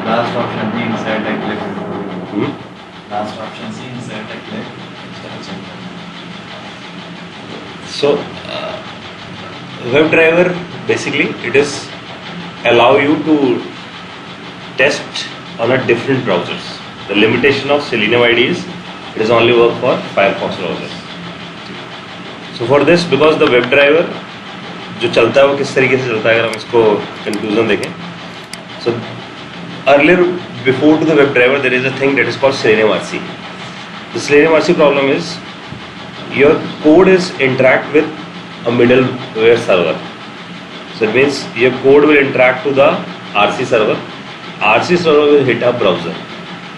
Last option C insert a click. Hmm? Last option C insert a click. Start check. So WebDriver basically it is allow you to test on a different browsers. The limitation of Selenium IDE is it is only work for Firefox browsers. So for this, because the WebDriver जो चलता है वो किस तरीके से चलता है, अगर हम इसको कंक्लूजन देखें, so earlier before to the WebDriver there is a thing that is called Selenium RC. The Selenium RC problem is your code is interact with a middleware server. So it means your code will interact to the RC server. RC server will hit a browser,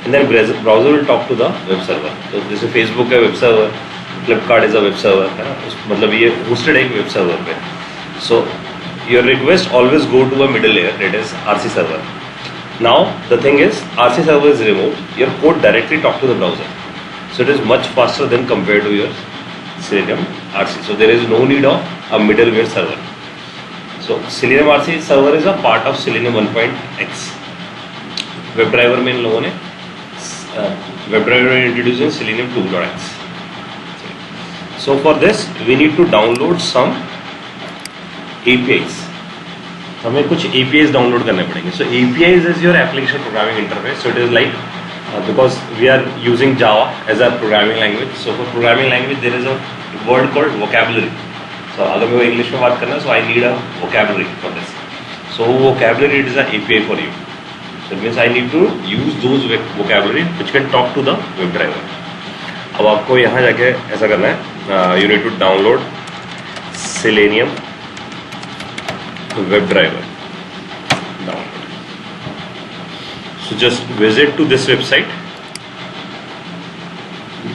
and then browser will talk to the web server. So जैसे Facebook है web server, Flipkart is a web server, है ना, मतलब ये hosted है एक web server पे. So your request always go to a middle layer, that is RC server. Now the thing is RC server is removed. Your code directly talk to the browser. So it is much faster than compared to your Selenium RC. So there is no need of a middleware server. So Selenium RC server is a part of Selenium 1.x. WebDriver में इन लोगों ने WebDriver introducing Selenium 2.x. So for this we need to download some APIs. हमें कुछ APIs download करने पड़ेंगे. So APIs is your application programming interface. So it is like because we are using Java as a programming language. So for programming language there is a word called vocabulary. So अगर मैं English में बात करना, so I need a vocabulary for this. So vocabulary it is an API for you. So it means I need to use those vocabulary which can talk to the WebDriver. अब आपको यहाँ जाके ऐसा करना है, you need to download Selenium WebDriver. Download. So just visit to this website.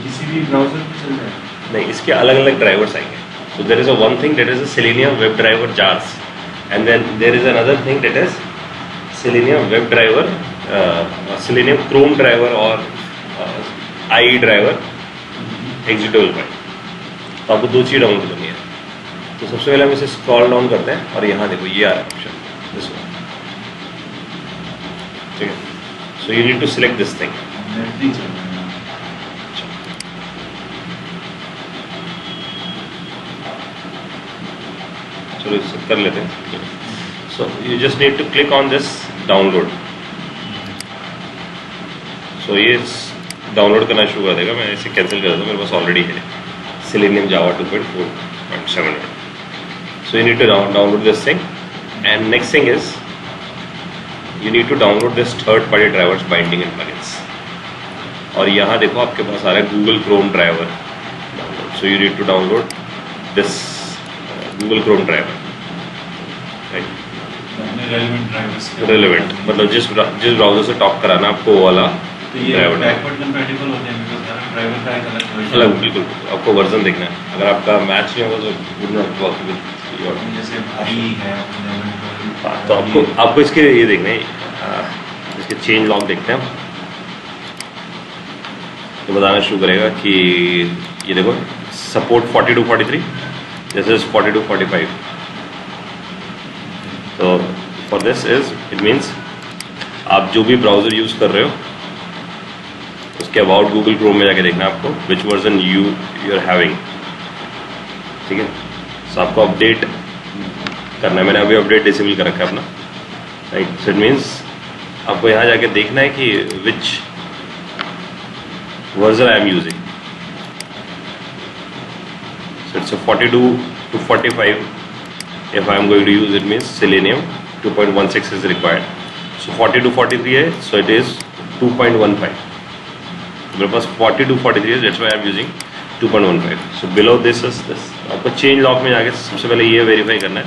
किसी भी browser पे चल रहा है? नहीं, इसके अलग अलग ड्राइवर्स आएंगे. So there is a one thing that is a Selenium WebDriver jars, and then there is another thing that is Selenium WebDriver, Selenium Chrome driver or IE driver executable file. तो आपको दो चीज़ download करनी है. तो सबसे पहले हम इसे स्क्रॉल डाउन करते हैं और यहाँ देखो ये आ रहा है ऑप्शन, दिस वन. ठीक है. So you need to select this thing. Net नहीं चल रहा है. चलो इसे कर लेते हैं. So you just need to click on this download. So ये डाउनलोड करना शुरू कर देगा. मैं इसे कैंसिल कर देता हूँ, मेरे पास ऑलरेडी है Selenium Java 2.4.7. So you need to download this thing, and next thing is you need to download this third party drivers binding and plugins. और यहाँ देखो आपके पास आ रहा है Google Chrome driver download. So you need to download this Google Chrome driver. Right? relevant drivers. Relevant मतलब जिस browser से top कराना आपको वो वाला तो ये ड्राइवर. बैकवर्ड कंपैटिबल होते हैं बिकॉज़ हर ड्राइवर का एक अलग वर्जन. अलग बिल्कुल आपको वर्जन देखना है. अगर आपका मैच नहीं होगा तो would not work with your. जैसे भाई है तो आपको इसके ये देखना है, इसके चेंज लॉग देखते हैं. तो बताना शुरू करेगा कि ये देखो सपोर्ट 4243, दिस इज 4245. तो for this is it means आप जो भी ब्राउजर यूज कर रहे हो उसके अबाउट गूगल क्रोम में जाके देखना आपको which version you are having. ठीक है. सो आपको अपडेट करना है. मैंने अभी अपडेट डिसेबल कर रखा है अपना. राइट. सो इट मीन्स आपको यहाँ जाके देखना है कि विच version I am using. So it's 42 to 45. if I am going to use, it means Selenium 2.16 is required. So 40 to 43 है, so it is 2.15. मेरे पास 40 to 43 है, that's why I am using 2.15. So below this is this. आपको change log में जाके सबसे पहले ये verify करना है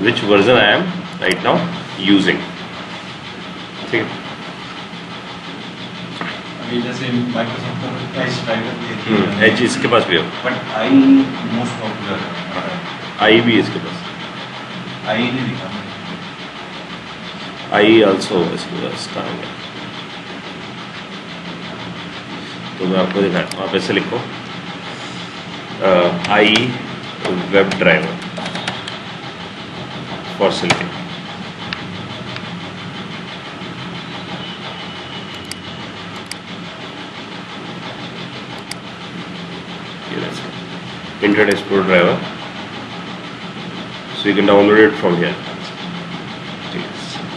which version I am right now using. ठीक है. अभी जैसे माइक्रोसॉफ्ट का एज ड्राइवर एज इसके पास भी है, बट आई मोस्ट पॉपुलर है. आई भी इसके पास. आई नहीं दिखा. आई ऑल्सो इसके पास कहाँ है, तो मैं आपको दिखाता हूँ. आप ऐसे लिखो I web driver for Selenium. Internet Explorer driver. So you can download it from here.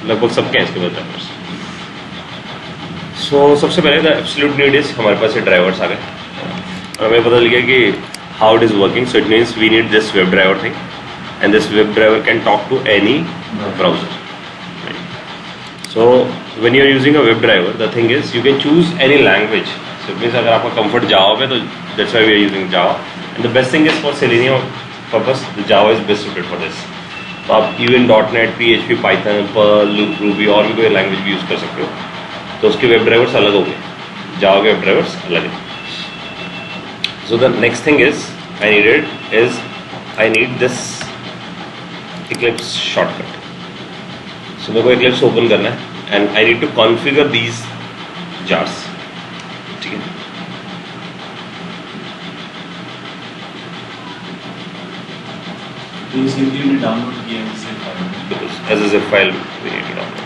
लगभग सबके हैं इसके बाद ड्राइवर्स. सो सबसे पहले द एब्सोल्यूट नीड इज हमारे पास ये ड्राइवर्स आ गए और हमें पता चल गया कि how it is working. So it means we need this web driver thing and this web driver can talk to any browser. So when you are using a web driver the thing is you can choose any language. So it means अगर आपका comfort Java पे तो that's why we are using Java and the best thing is for Selenium purpose the Java is best suited for this. तो आप even .NET, PHP, Python, Perl, Ruby और भी कोई language भी यूज़ कर सकते हो. तो उसके वेब ड्राइवर्स अलग होंगे, जावा के वेब ड्राइवर्स अलग हैं. So the next thing is I need this Eclipse shortcut. So मेरे को Eclipse ओपन करना है and I need to configure these jars. ठीक है. तो इस वीडियो में डाउनलोड किया है इससे file. Because as a zip file we need to download.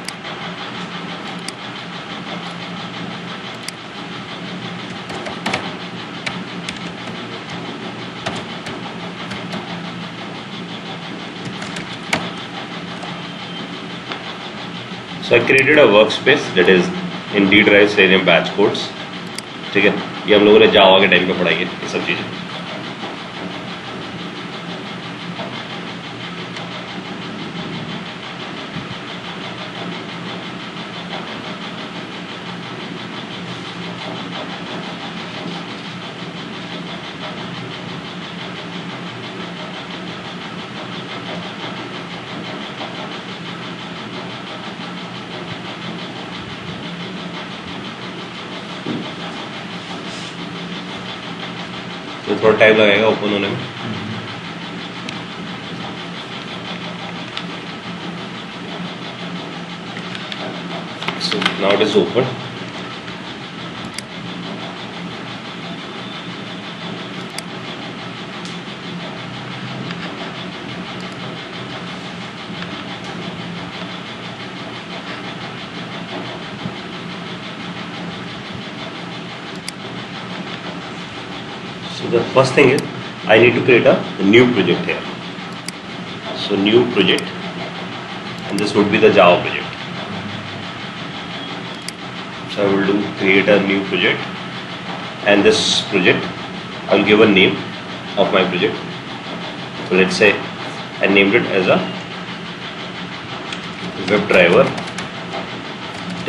So I created a workspace that is in D drive Selenium batch codes. ठीक है. ये हम लोगों ने जावा के टाइम पे पढ़ाई है ये सब चीजें. तो थोड़ा टाइम लगेगा ओपन होने में. So now it is open. So the first thing is I need to create a new project here. So new project and this would be the Java project. So I will do create a new project and this project I will give a name of my project. So let's say I named it as a WebDriver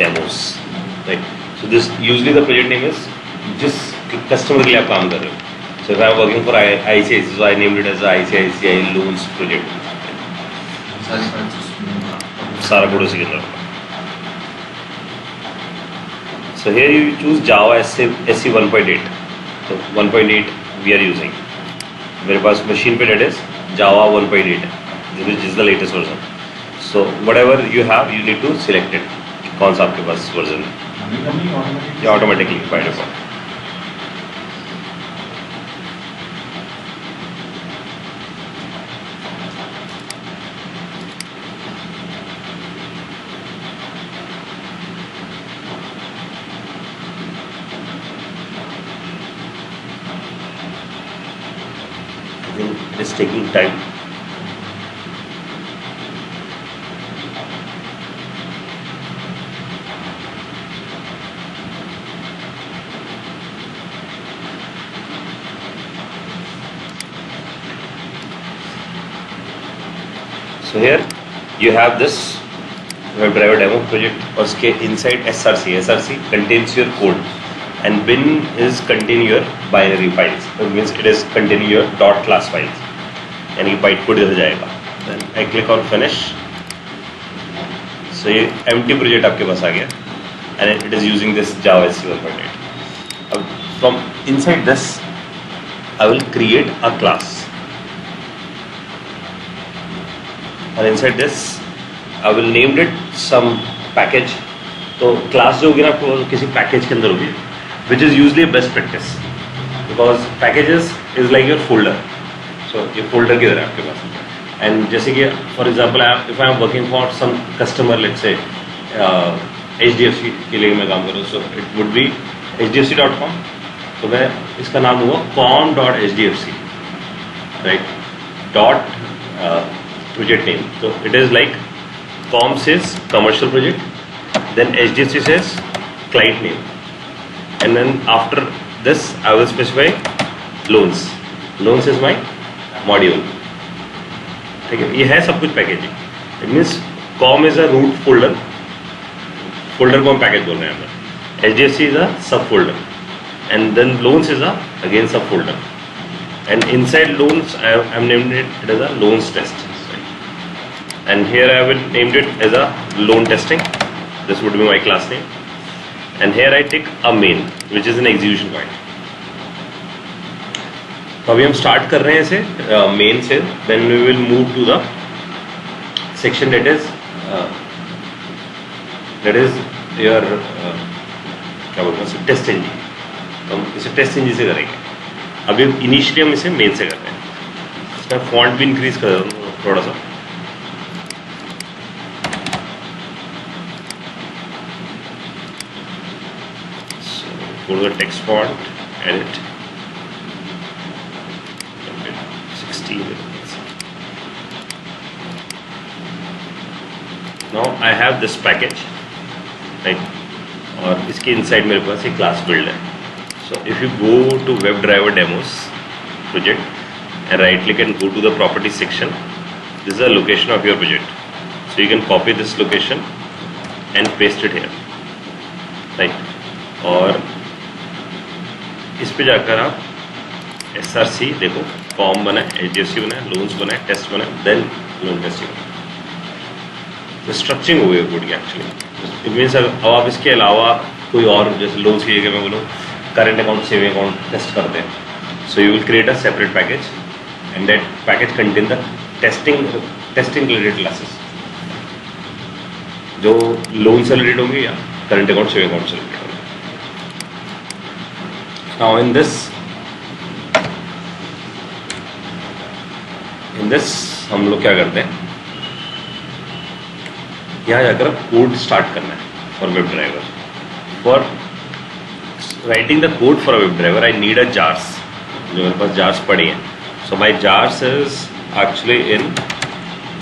demos, right? So this usually the project name is जिस customer के लिए आप काम कर रहे हो. So if I am working for ICICI, so I named it as a ICICI Loans project. सारा code उसी के अंदर. So here you choose Java SE 1.8. So 1.8 we are using. मेरे पास machine पे that is Java 1.8 which is the latest version. So whatever you have you need to select it. कौन सा आपके पास version है? ये automatically by default. It is taking time. So here you have this WebDriver demo project और उसके inside SRC contains your code and bin is contain your binary files. It means it is containing your .class files. यानी bytecode इधर जाएगा. Then I click on finish. So ये empty project आपके पास आ गया and it is using this Java SE 1.8. अब from inside this I will create a class. And inside this I will name it some package. तो class जो होगी ना आपको किसी package के अंदर होगी, which is usually a best practice because packages is like your folder. So ये folder किधर है आपके पास? And जैसे कि for example if I am working for some customer, let's say HDFC के लिए मैं काम करूँ, so it would be hdfc.com. तो मैं इसका नाम हुआ com.hdfc. right? Dot project name. So it is like com says commercial project, then HDFC says client name, and then after this I will specify loans. Loans is my module. ठीक है, ये है सब कुछ packaging. It means com is a root folder, folder को हम package बोल रहे हैं. HDFC is a subfolder, and then loans is a again subfolder, and inside loans I am named it as a loans test, and here I will named it as a loan testing. This would be my class name, and here I take a main which is an execution point. तो अभी हम start कर रहे हैं इसे main से, then we will move to the section that is your क्या बोलते हैं टेस्ट इंजन. तो हम इसे टेस्ट इंजन से करेंगे. अभी इनिशियली हम इसे मेन से कर रहे हैं. इसका फॉन्ट भी इंक्रीज कर देता हूँ थोड़ा सा. Go to the text font, edit, 16. Now I have this package, right? और इसके इनसाइड मेरे पास एक क्लास बिल्ड है. So if you go to web driver demos project and right click and go to the property section, this is the location of your project. So you can copy this location and paste it here, right. और इस पे जाकर आप SRC देखो, com बना है, HDFC बना है, लोन्स बना है, टेस्ट बना है, देन लोन टेस्टिंग. स्ट्रक्चरिंग हो गई कोड की एक्चुअली. इट मीन्स अब आप इसके अलावा कोई और जैसे लोन्स की जगह मैं बोलूँ current account saving account test करते हैं, so you will create a separate package and that package contain the testing related classes जो लोन से रिलेटेड होंगे या करंट अकाउंट सेविंग अकाउंट से रिलेटेड होंगे. नाउ इन दिस हम लोग क्या करते हैं, यहाँ जाकर कोड स्टार्ट करना है for web driver. For writing the code for a web driver I need a jars. जो मेरे पास जार्स पड़ी हैं, so my jars is actually in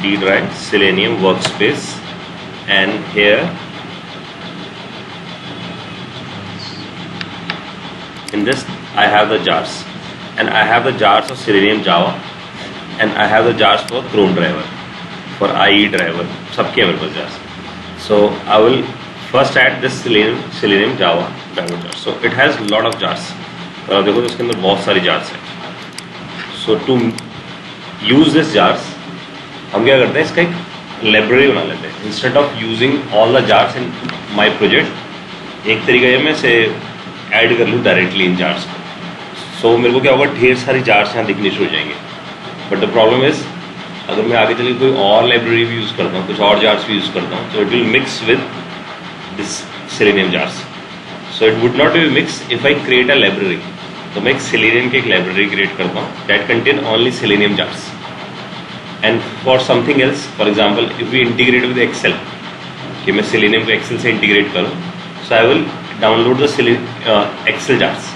D drive Selenium workspace, and here in this I have the jars, and I have the jars of Selenium Java, and I have the jars for Chrome driver, for IE driver, सबके मेरे पास jars. So I will first add this Selenium Java driver jar. So it has lot of jars. और आप देखो तो इसके अंदर बहुत सारी jars हैं. So to use this jars, हम क्या करते हैं, इसका एक लाइब्रेरी बना लेते हैं. Instead of using all the jars in my project, एक तरीका ये मैं से ऐड कर लूँ डायरेक्टली इन jars को. So मेरे को क्या होगा, ढेर सारी jars यहाँ दिखनी शुरू हो जाएंगे. बट द प्रॉब्लम इज, अगर मैं आगे चलिए कोई और लाइब्रेरी भी यूज़ करता हूँ, कुछ और जार्स भी यूज़ करता हूँ, तो it will mix with this selenium jars. So it would not B mix if I create a library. तो मैं एक सेलेनियम की एक लाइब्रेरी क्रिएट करता हूँ that contain only Selenium jars. And for something else, for example if we integrate with Excel, कि मैं Selenium को एक्सेल से इंटीग्रेट करूँ, so I will download the Excel jars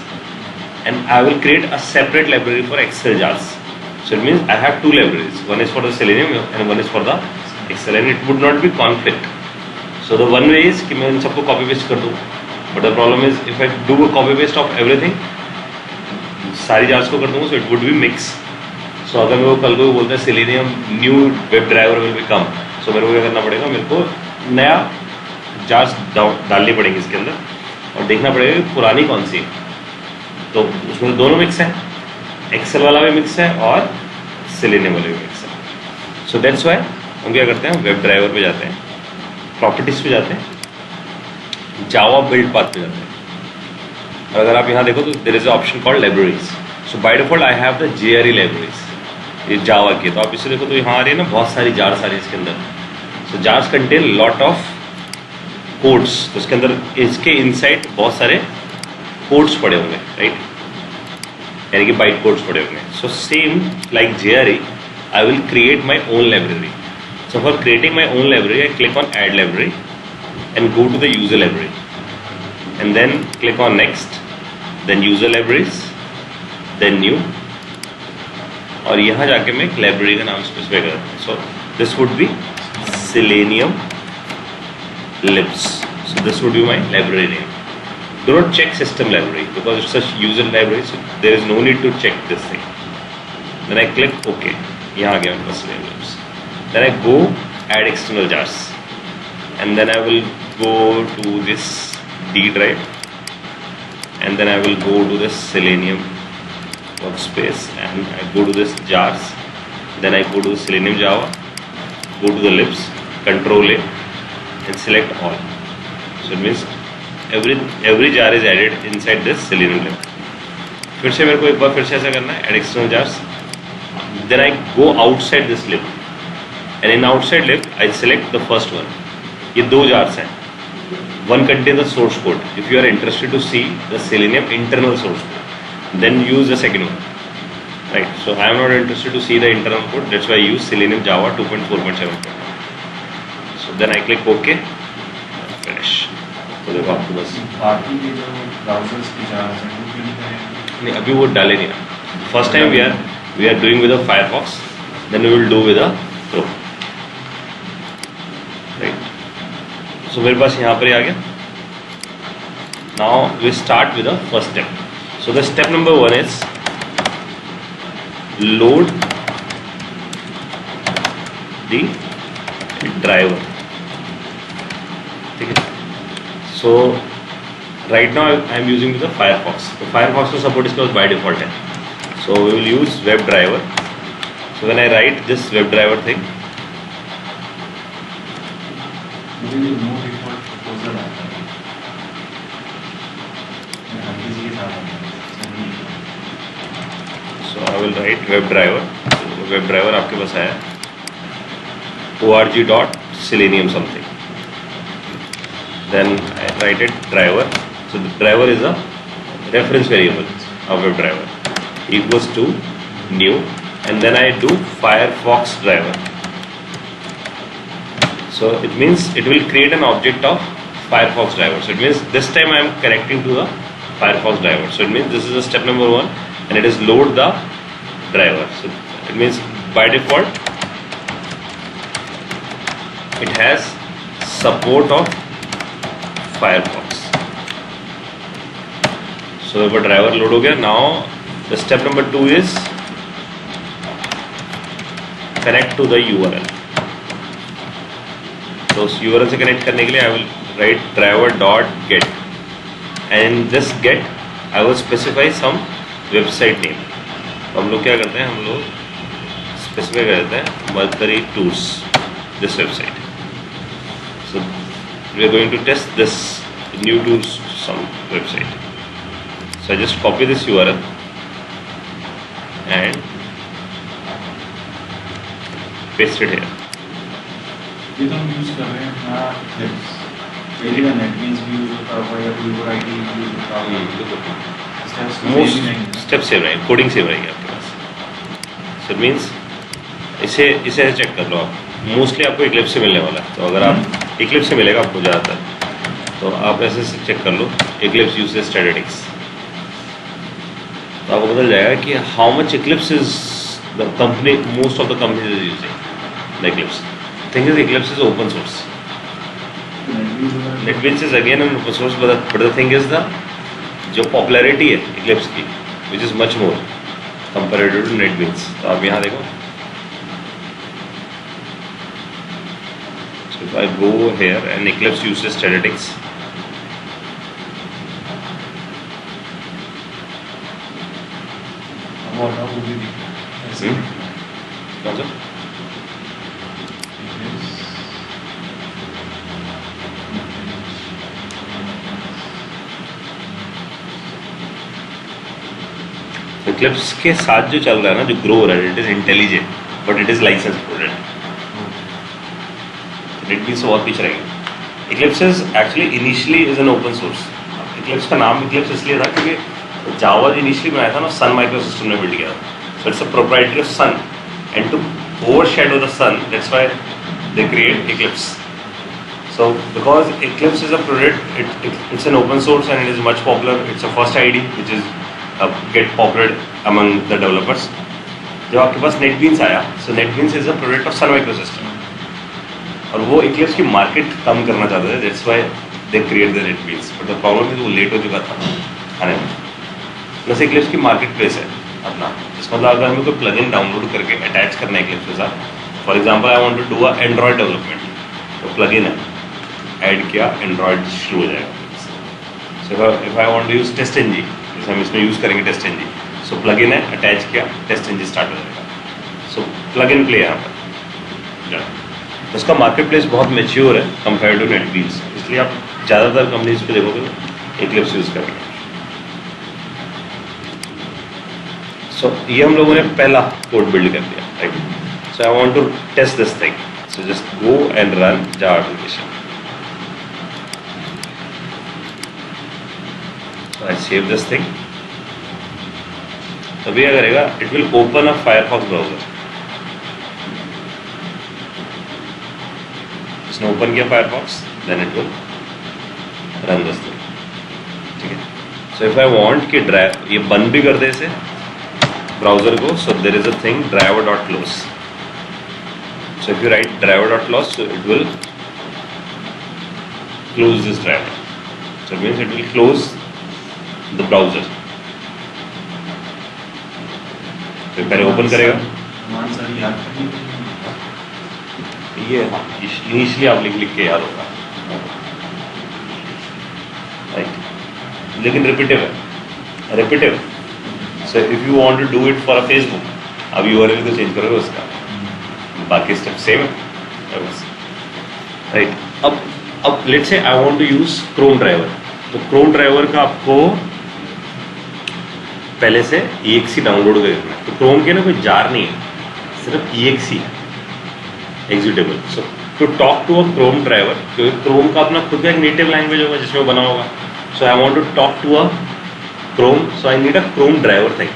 and I will create a separate library for Excel jars. So it means I have two libraries. One is for the Selenium and one is for the Excel, and it would not be conflict. So the one way is कि मैं इन सबको copy paste कर दूँ. But the problem is if I do a copy paste of everything, सारी jars को कर दूँगा, so it would be mix. So अगर मैं वो कल को बोलता है Selenium new web driver will be come, so मेरे को क्या करना पड़ेगा, मेरे को नया jars डालनी पड़ेंगी इसके अंदर और देखना पड़ेगा कि पुरानी कौन सी है. तो उसमें दोनों मिक्स है, एक्सेल वाला भी मिक्स है और सेलेनियम वाला भी मिक्स है. सो दैट्स व्हाई हम क्या करते हैं, वेब ड्राइवर पे जाते हैं, प्रॉपर्टीज पे जाते हैं, जावा बिल्ड पाथ पे जाते हैं. और अगर आप यहाँ देखो तो there is option called libraries. So by default I have the JRE libraries, ये जावा की. तो आप इसे देखो तो यहाँ आ रही है ना, बहुत सारी जार्स आ रही है इसके अंदर. So jars contain lot of codes. तो इसके अंदर इसके इनसाइड बहुत सारे कोड्स पड़े होंगे, राइट, यानी कि बाइट कोड्स पड़े होंगे. So same like JRE, I will create my own library. So for creating my own library I click on add library and go to the user library and then click on next, then user libraries, then new, और यहाँ जाके मैं एक library का नाम specify करता हूँ. सो this would B Selenium libs. So this would be my library name. Do not check system library because it's a user library, so there is no need to check this thing. Then I click OK. यहाँ आ गया मेरे पास Selenium libs. Then I go add external jars, and then I will go to this D drive, and then I will go to this Selenium workspace, and I go to this jars. Then I go to the Selenium Java, go to the libs, Control A, and select all. So it means every jar is added inside this Selenium lib. फिर से मेरे को एक बार फिर से ऐसा करना है, add external jars. Then I go outside this lib, and in outside lib I select the first one. ये दो jars हैं. One contains the source code. If you are interested to see the Selenium internal source code, then use the second one. Right. So I am not interested to see the internal code. That's why I use Selenium Java 2.4.7. So then I click OK. Finish. तो देखो आपको बस बाकी के जो browsers की charge हैं वो क्यों नहीं नहीं अभी वो डाले नहीं. First time we are doing with a Firefox, then we will do with a Chrome. Right. So मेरे पास यहाँ पर ही आ गया. Now we start with the first step. So the step number 1 is load the driver. ठीक है. So right now I am using the Firefox. तो Firefox का support इसके पास by default है. So we will use WebDriver. So when I write this WebDriver thing, मुझे जो no default proposal आता है मैं हर किसी के साथ आता है. so I will write WebDriver. So WebDriver आपके पास आया org.selenium something. Then I write it driver. So the driver is a reference variable of WebDriver equals to new, and then I do Firefox driver. So it means it will create an object of Firefox driver. So it means this time I am connecting to the Firefox driver. So it means this is a step number 1, and it is load the driver. So it means by default it has support of Firefox. So अब driver load हो गया. Now the step number 2 is connect to the URL. तो उस URL से connect करने के लिए I will write driver dot get, and in this get I will specify some website name. तो हम लोग क्या करते हैं, हम लोग specify कर देते हैं Mercury Tours, this website. So we are going to test this new tours some website. So I just copy this URL and paste it here. ये तो हम यूज़ कर रहे हैं अपना Eclipse. पहले का NetBeans भी यूज़ होता होगा या कोई और आईडी यूज़ होता होगा. मोस्ट स्टेप सेव रहेंगे, कोडिंग सेव रहेगी आपके पास. सो मीन्स इसे ऐसे चेक कर लो आप. मोस्टली आपको Eclipse से मिलने वाला है. तो अगर आप Eclipse से मिलेगा आपको ज़्यादातर, तो आप ऐसे चेक कर लो Eclipse uses statistics. तो आपको पता जाएगा कि how much Eclipse is the company, most of the companies is using the Eclipse. Thing is Eclipse is open source. NetBeans is again an open source, but the thing is the जो popularity है Eclipse की, which is much more comparative to NetBeans. तो आप यहाँ देखो. So if I go here and Eclipse uses statistics, वो भी ऐसे कौन सा? Eclipse के साथ जो चल रहा है ना, जो ग्रो हो रहा है, it is intelligent but it is license product. NetBeans से बहुत पीछे रहेगा. Eclipse is actually initially is an open source. Eclipse का नाम Eclipse इसलिए था क्योंकि Java इनिशियली बनाया था ना, Sun माइक्रोसिस्टम ने बिल्ड किया था. So it's a proprietary of Sun, and to overshadow the Sun, that's why they create Eclipse. So because Eclipse is a product, it's an open source and it is much popular. It's a first IDE which is get popular among the developers. जब आपके पास NetBeans आया, so NetBeans is a product of Sun Microsystem, और वो Eclipse की market कम करना चाहते थे, that's why they create the NetBeans, but the problem is वो लेट हो चुका था आने में। प्लस इक्लिप्स की मार्केट प्लेस है अपना, इस मतलब अगर हमें कोई प्लगइन डाउनलोड करके अटैच करना है इक्लिप्स के साथ, for example I want to do a android development, तो प्लगइन है, ऐड किया, एंड्रॉयड शुरू हो जाएगा। So if I want to use test NG, जैसे हम इसमें यूज करेंगे टेस्ट एनजी, सो प्लगइन है, अटैच किया, टेस्ट एनजी स्टार्ट हो जाएगा। सो प्लग इन प्ले यहाँ पर। उसका मार्केट प्लेस बहुत मैच्योर है कंपेयर टू नेटबीन्स, इसलिए आप ज़्यादातर कंपनीज पे देखोगे इक्लिप्स यूज़ कर रहे हैं। सो ये हम लोगों ने पहला कोड बिल्ड कर दिया, right. So I want to test this thing, so just go and run Java application. I save this thing, तभी क्या करेगा, it will open a Firefox browser. इसने ओपन किया Firefox, then it will run this thing, ठीक है। So if I want कि drive ये बंद भी कर दे इसे ब्राउजर को, so there is a thing driver dot close. So if you right driver dot close, so it will close this driver, so it means it will close the browser. तो पहले open करेगा ये, हाँ initially आप लिख के याद होगा, राइट, लेकिन रिपीटिव है, repetitive. So if you want to do it for a Facebook, अब यूआरएल को चेंज करोगे उसका, बाकी स्टेप सेम है बस, राइट। अब let's say I want to use Chrome driver, तो क्रोम ड्राइवर का आपको पहले से EXE डाउनलोड करना है। तो क्रोम के ना कोई जार नहीं है, सिर्फ EXE executable. So to talk to a Chrome driver, क्योंकि क्रोम का अपना खुद का एक नेटिव लैंग्वेज होगा जिसमें बना होगा। So I want to talk to a Chrome, so I need a Chrome driver thing.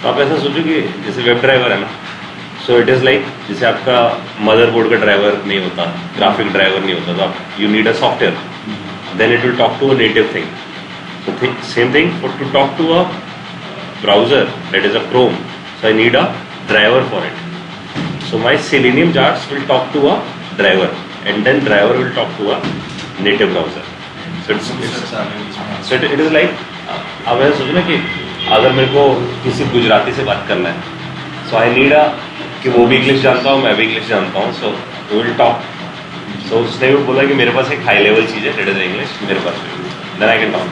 तो आप ऐसा सोचो कि जैसे वेब ड्राइवर है ना, सो इट इज़ लाइक जैसे आपका मदरबोर्ड का ड्राइवर नहीं होता, ग्राफिक ड्राइवर नहीं होता, तो आप you need a software, then it will talk to a native thing. So same thing, for to talk to a browser that is a Chrome, so I need a driver for it. So my Selenium jars will talk to a driver, and then driver will talk to a native browser. So it is like, अब ऐसा सोचो ना कि अगर मेरे को किसी गुजराती से बात करना है, so I need a कि वो भी इंग्लिश जानता हूँ, मैं भी इंग्लिश जानता हूँ, so we will talk. So उसने भी बोला कि मेरे पास एक हाई लेवल चीज़ है, that is English, मेरे पास भी, then I can talk.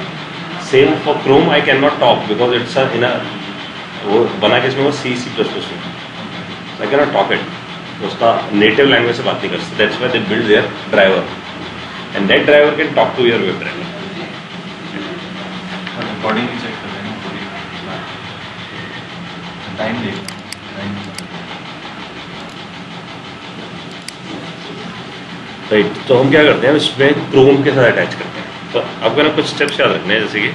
Same for Chrome, I cannot talk because it's in a वो बना के इसमें वो C++ में, I cannot talk it. उसका नेटिव लैंग्वेज से बात नहीं कर सकते. That's why they build their driver, and that driver can talk to your web driver. Accordingly check कर रहे हैं, टाइम देगा. राइट, तो हम क्या करते हैं इसमें क्रोम के साथ अटैच करते हैं. तो आपको ना कुछ स्टेप्स याद रखने हैं, जैसे कि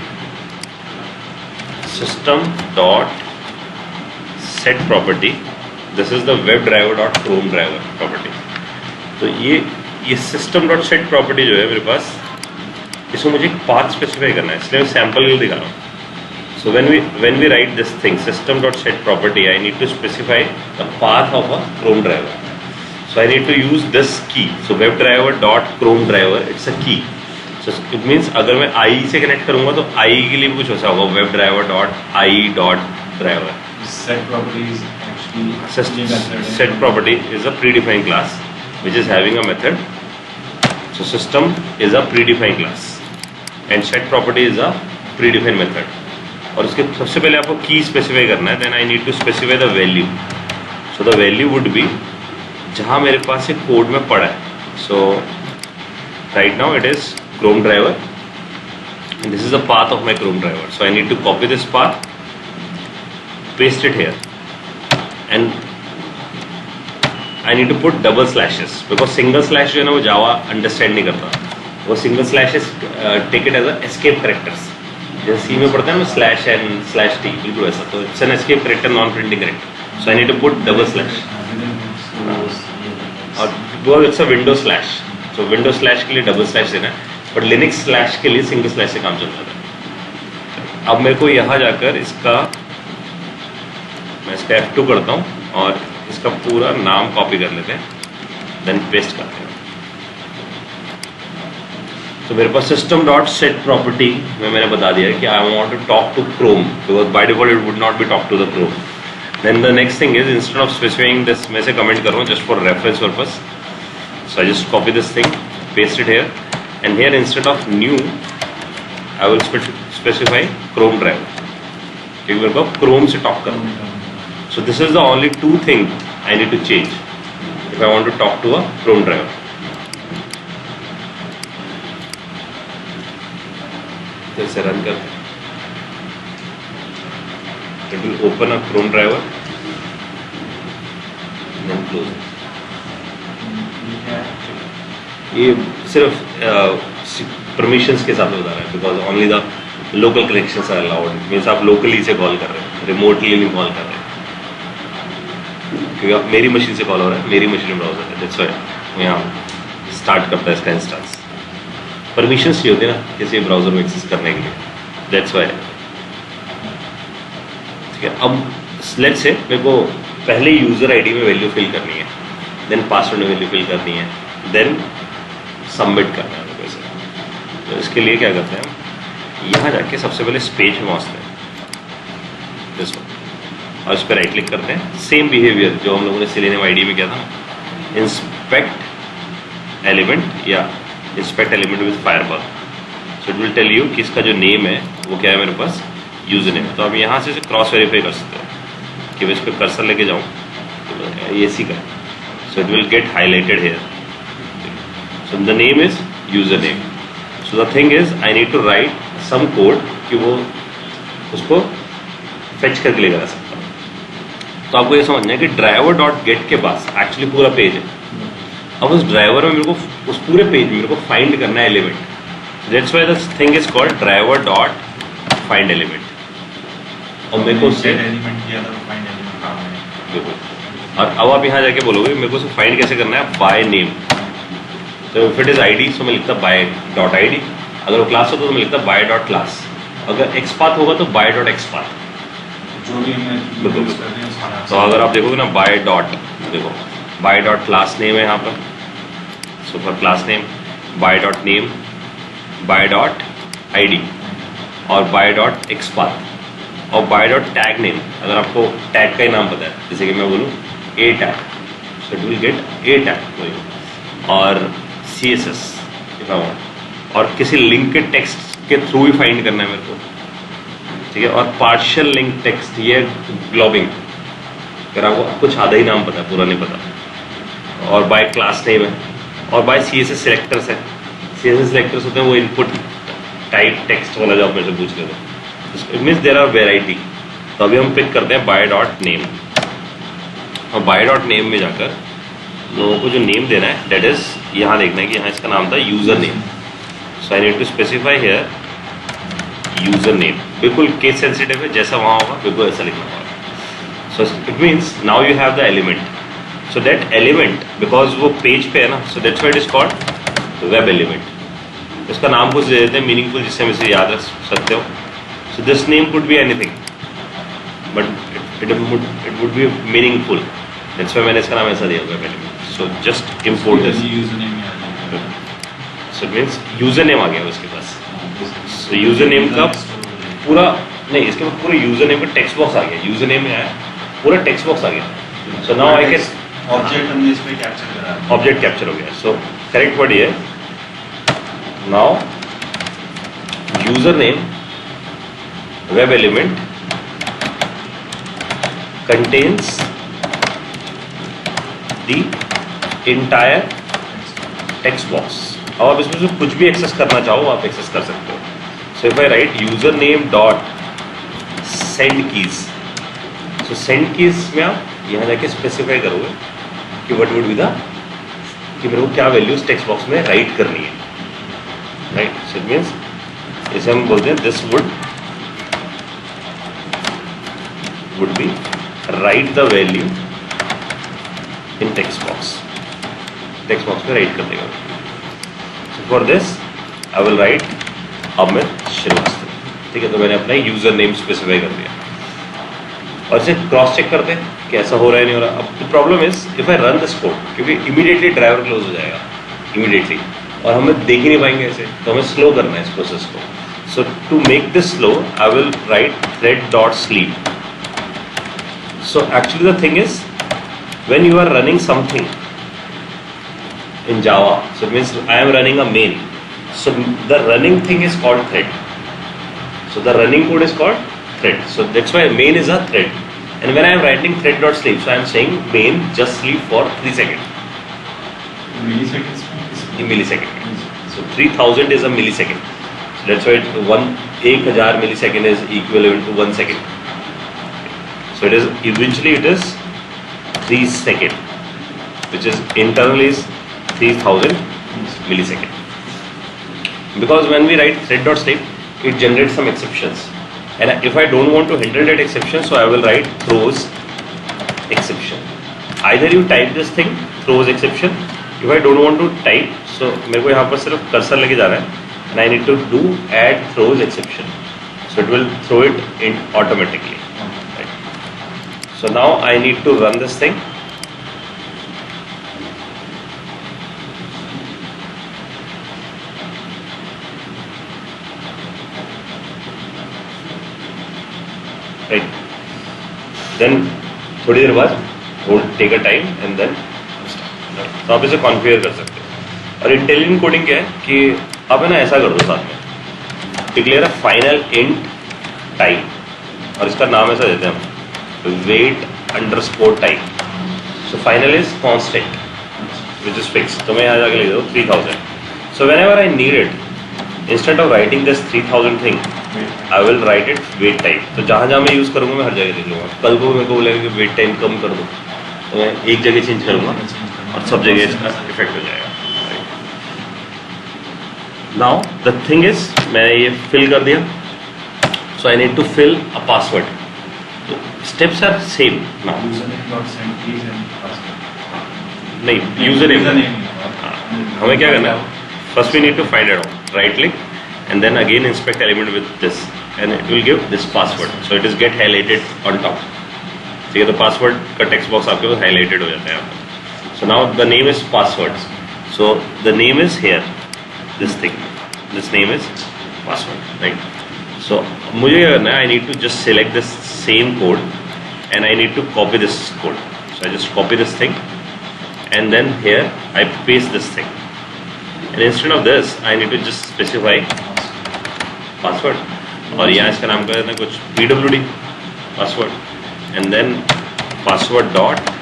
system dot set property, this is the web driver dot Chrome driver property. तो ये सिस्टम डॉट सेट प्रॉपर्टी जो है मेरे पास, इसको मुझे एक पाथ स्पेसिफाई करना है, इसलिए मैं सैम्पल के लिए दिखा रहा हूँ. So when we write this thing system.setProperty, I need to specify the path of a Chrome driver. So I need to use this key. So WebDriver.ChromeDriver, it's a key. So it means अगर मैं IE से connect करूँगा तो IE के लिए भी कुछ ऐसा होगा, WebDriver.IE.driver. Set property is actually Set property is a predefined class which is having a method. So system is a predefined class and set property is a predefined method. और उसके सबसे पहले आपको की स्पेसिफाई करना है. Then I need to specify the value. So the value would be जहाँ मेरे पास एक कोड में पड़ा है. So right now it is Chrome driver and this is the path of my Chrome driver. So I need to copy this path, paste it here and I need to put double slashes because single slash जो है ना वो Java understand नहीं करता. वो single slashes take it as a escape characters. जैसे C में पढ़ते हैं ना स्लैश एन स्लैश टी, बिल्कुल ऐसा. तो it's an escape character, non printing character. So I need to put double slash और because it's a window slash. So window slash के लिए डबल स्लैश देना है, बट लिनक्स स्लैश के लिए सिंगल स्लैश से काम चलता था. अब मेरे को यहाँ जाकर इसका मैं इसका F2 करता हूँ और इसका पूरा नाम कॉपी कर लेते हैं, देन पेस्ट करते हैं। तो मेरे पास सिस्टम डॉट सेट प्रॉपर्टी में मैंने बता दिया है कि I want to talk to Chrome, because by default it would not be talk to the Chrome. Then the next thing is instead of specifying this, मैं से कमेंट करूँ just for reference purpose, so I just copy this thing, paste it here, and here instead of new I will specify Chrome drive, क्योंकि मेरे को Chrome से talk करना है। So this is the only two thing I need to change if I want to talk to a Chrome driver. तो इसे run करते हैं, it will open a Chrome driver and then close it. ये सिर्फ permissions के साथ बता रहा है, because only the local connections are allowed, means आप लोकली से कॉल कर रहे हैं, रिमोटली नहीं कॉल कर रहे हैं, क्योंकि अब मेरी मशीन से कॉल हो रहा है, मेरी मशीन में ब्राउजर है, दैट्स व्हाई यहाँ स्टार्ट करता है इसका इंस्टेंस। परमिशंस चाहिए होती है ना किसी ब्राउजर में एक्सेस करने के लिए, दैट्स व्हाई। ठीक है, अब लेट्स से मेरे को पहले यूजर आईडी में वैल्यू फिल करनी है, देन पासवर्ड में वैल्यू फिल करनी है, देन सबमिट करना है मेरे को इसे। तो इसके लिए क्या करते हैं, यहाँ जाके सबसे पहले इस पेज में पहुँचते हैं, दिस वन, और इस पर राइट क्लिक करते हैं। सेम बिहेवियर जो हम लोगों ने सेलेनियम आईडी में किया था, इंस्पेक्ट एलिमेंट या inspect element with fireball. So it will tell you कि इसका जो नेम है वो क्या है मेरे पास, यूजर नेम। तो अब यहाँ से क्रॉस वेरीफाई कर सकते हैं कि मैं इस पर कर्सर लेके जाऊँ तो ये सी का, so it will get highlighted here. So the name is user name. So the thing is I need to write some code कि वो उसको फेच करके लेकर आ सकता। तो आपको ये समझना है कि ड्राइवर डॉट गेट के पास एक्चुअली पूरा पेज है। अब उस ड्राइवर में मेरे को, उस पूरे पेज में मेरे को फाइंड करना है element, that's why the thing is called driver dot find element. और मेरे को उससे एलिमेंट किया था, फाइंड एलिमेंट काम है। बिल्कुल। और अब आप यहाँ जाके बोलोगे मेरे को उसे फाइंड कैसे करना है, बाय नेम। तो इफ इट इज आईडी तो मैं लिखता बाय डॉट आईडी, अगर वो क्लास होता तो मैं लिखता बाय डॉट क्लास, अगर एक्सपाथ होगा तो बाय डॉट एक्सपाथ, जो भी हमें यूज करते हैं सारा। तो अगर आप देखोगे ना बाय डॉट, देखो बाय डॉट क्लास नेम है यहाँ पर, super class name, by dot name, by dot ID और बाय डॉट एक्सपाथ और बाय डॉट टैग नेम। अगर आपको टैग का ही नाम पता है, जैसे कि मैं बोलूँ a tag, so it will get a tag, और C S S if I want, और किसी लिंक के टेक्स्ट के थ्रू ही फाइंड करना है मेरे को, ठीक है। और पार्शियल लिंक टेक्स्ट, ये ग्लोबिंग, अगर आपको कुछ आधा ही नाम पता है, पूरा नहीं पता, और बाय क्लास नेम है, और by C S S selectors है। सी एस एस सिलेक्टर्स होते हैं वो इनपुट टाइप टेक्स्ट वाला जो आप मेरे से पूछ रहे थे, it means there are variety. तो अभी हम पिक करते हैं बाय डॉट नेम, और बाय डॉट नेम में जाकर लोगों को जो नेम देना है, दैट इज यहाँ देखना है कि यहाँ इसका नाम था user name. So I need to specify here user name, बिल्कुल केस सेंसिटिव है, जैसा वहाँ होगा बिल्कुल ऐसा लिखना होगा। So it means now you have the element, so that element because वो पेज पे है ना, so that's why it is called web element. इसका नाम कुछ दे देते हैं मीनिंगफुल, जिससे हम इसे याद रख सकते हो। So this name could be anything, but it would be meaningful, that's why मैंने इसका नाम ऐसा दिया web element. So just import this, user name आ जाएगा, so it means user name आ गया उसके पास। तो यूजर नेम का पूरा नहीं, इसके बाद पूरे यूजर नेम का टेक्स्ट बॉक्स आ गया, यूजर नेम में आया पूरा टेक्स्ट बॉक्स आ गया। सो नाउ आई कैन ऑब्जेक्ट हमने इस पे कैप्चर करा है, ऑब्जेक्ट कैप्चर हो गया। सो करेक्ट वर्ड ये, now user name web element contains the entire text box. और आप इसमें से कुछ भी एक्सेस करना चाहो आप एक्सेस कर सकते हो। सो if I right user name dot send keys, so send keys में आप यहाँ जाके स्पेसिफाई करोगे कि व्हाट वुड बी द, कि मेरे को क्या वैल्यूज टेक्स्ट बॉक्स में राइट करनी है, राइट। सो इट मीन्स इसे हम बोलते हैं this would be write the value in text box, text box में राइट कर देगा। So for this I will write Amit Shrivastava, ठीक है। तो मैंने अपना यूजर नेम स्पेसिफाई कर दिया, और इसे क्रॉस चेक करते हैं कि ऐसा हो रहा है नहीं हो रहा. अब the problem is if I run this code, क्योंकि इमीडिएटली ड्राइवर क्लोज हो जाएगा इमीडिएटली, और हमें देख ही नहीं पाएंगे ऐसे, तो हमें स्लो करना है इस प्रोसेस को. So to make this slow I will write thread dot sleep. So actually the thing is when you are running something in Java, so it means I am running a main, so the running thing is called thread. So the running code is called thread. So that's why main is a thread. And when I am writing thread.sleep, so I am saying main just sleep for 3 seconds. Milliseconds. In millisecond. So 3000 is a millisecond. So that's why 1000 millisecond is equivalent to 1 second. So it is eventually it is 3 second, which is internal is 3000 millisecond. Because when we write thread.sleep, it generates some exceptions, and if I don't want to handle that exception, so I will write throws exception. Either you type this thing throws exception. If I don't want to type, so मेरे को यहाँ पर सिर्फ cursor लेके जाना है, and I need to do add throws exception, so it will throw it in automatically. So now I need to run this thing. Right. Then थोड़ी देर बाद take a time and then तो आप इसे configure कर सकते हैं. और intelligent coding क्या है कि आप है ना ऐसा कर दो साथ में, declare a final int time, और इसका नाम ऐसा देते हैं हम wait underscore time. So final is constant, which is fixed. तो मैं यहाँ जाके लिख दूँ 3000. So whenever I need it, instead of writing this 3000 thing, I will write it wait time. तो जहाँ जहाँ मैं यूज़ करूँगा मैं हर जगह लिख लूँगा. कल को मेरे को बोलेगा कि wait time कम कर दो, तो मैं एक जगह चेंज करूँगा और सब जगह इसका इफेक्ट हो जाएगा. Now the thing is मैंने ये fill कर दिया. So I need to fill a password. Steps are same now. Username dot send keys and password. नहीं, यूजर नेम हमें क्या करना है? First we need to find it out. Right click and then again inspect element with this, and it will give this password. So it is get highlighted on top. ठीक है, तो password का text box आपके पास highlighted हो जाता है यहाँ पर. So now the name is password. So the name is here. This thing. This name is password. Right. So मुझे क्या करना है? I need to just select this same code and I need to copy this code. So I just copy this thing and then here I paste this thing. And instead of this, I need to just specify password. और यहाँ इसका नाम कर देना कुछ pwd password, and then password dot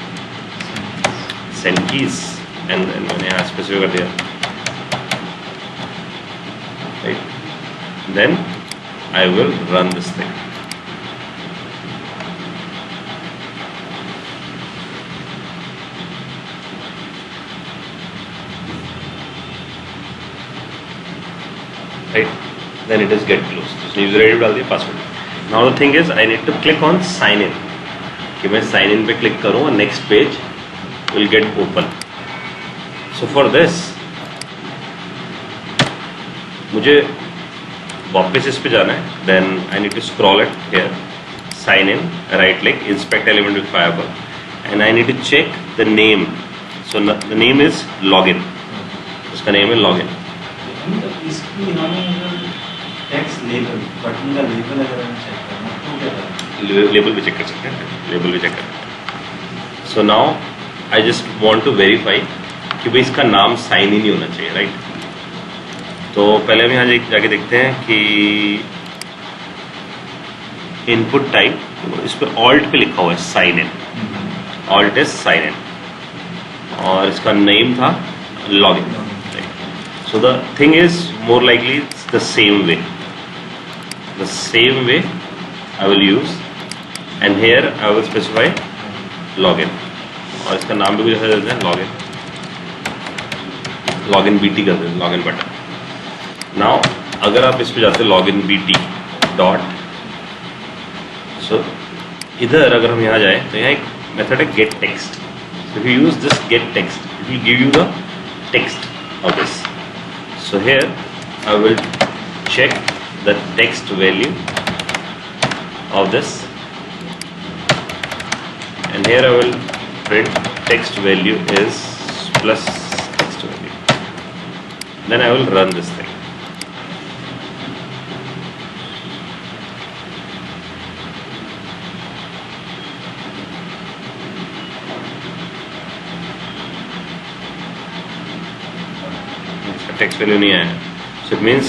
send keys, and then मैंने यहाँ specify कर दिया. Right. Then I will run this thing. Right. Then it is get closed. So user ID डाल दिया, password. Now the thing is I need to click on sign in. कि मैं sign in पे click करूँ और next page will get open. So for this मुझे वापस इस पे जाना है. Then I need to scroll it here, sign in, right click, inspect element with fireball, and I need to check the name. So the name is login. उसका name है login. इसकी हमें टेक्स्ट लेबल बटन का label अगर हमें check करना तो क्या करें? लेबल भी चेक कर सकते हैं. लेबल भी चेक कर. So now I just want to verify कि भाई इसका नाम साइन इन ही होना चाहिए. राइट. तो पहले हम यहाँ जाके देखते हैं कि इनपुट टाइप इस पर ऑल्ट पे लिखा हुआ है sign in. Alt is sign in और इसका नेम था login. So the thing is more likely it's the same way. The same way I will use, and here I will specify login. और इसका नाम भी कुछ ऐसा देते हैं login. Login BT कर देते हैं, login button. Now अगर आप इस पे जाते हैं login BT dot, so इधर अगर हम यहाँ जाए तो यहाँ एक मेथड है get text. So if you use this get text, it will give you the text of this. So here I will check the text value of this, and here I will print text value is plus text value. Then I will run this thing. Text value नहीं आया, so it means